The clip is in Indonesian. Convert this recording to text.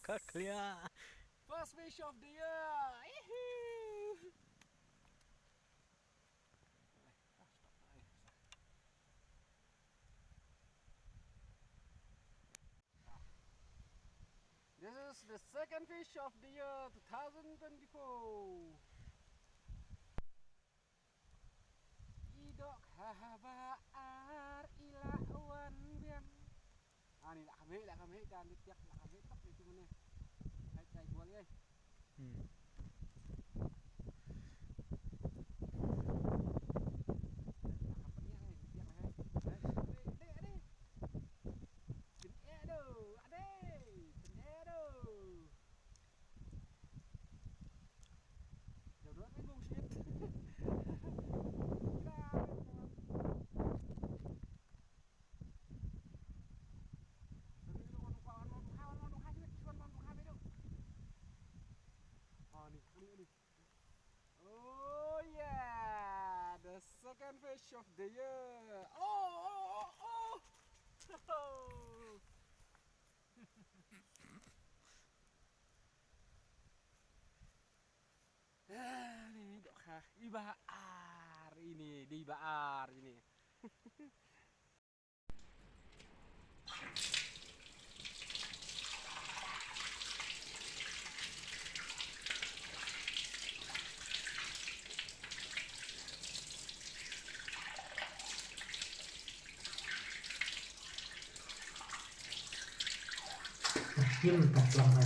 clear. First fish of the year. This is the second fish of the year 2024. Idok habar ilawan biang. Ini nak kami kan ditiak nak kami tak itu mana. Hai cai buang ye. Oh yeah, the second fish of the year. Oh. Ini dok ibaar ini di baar ini. Kim tak selamat.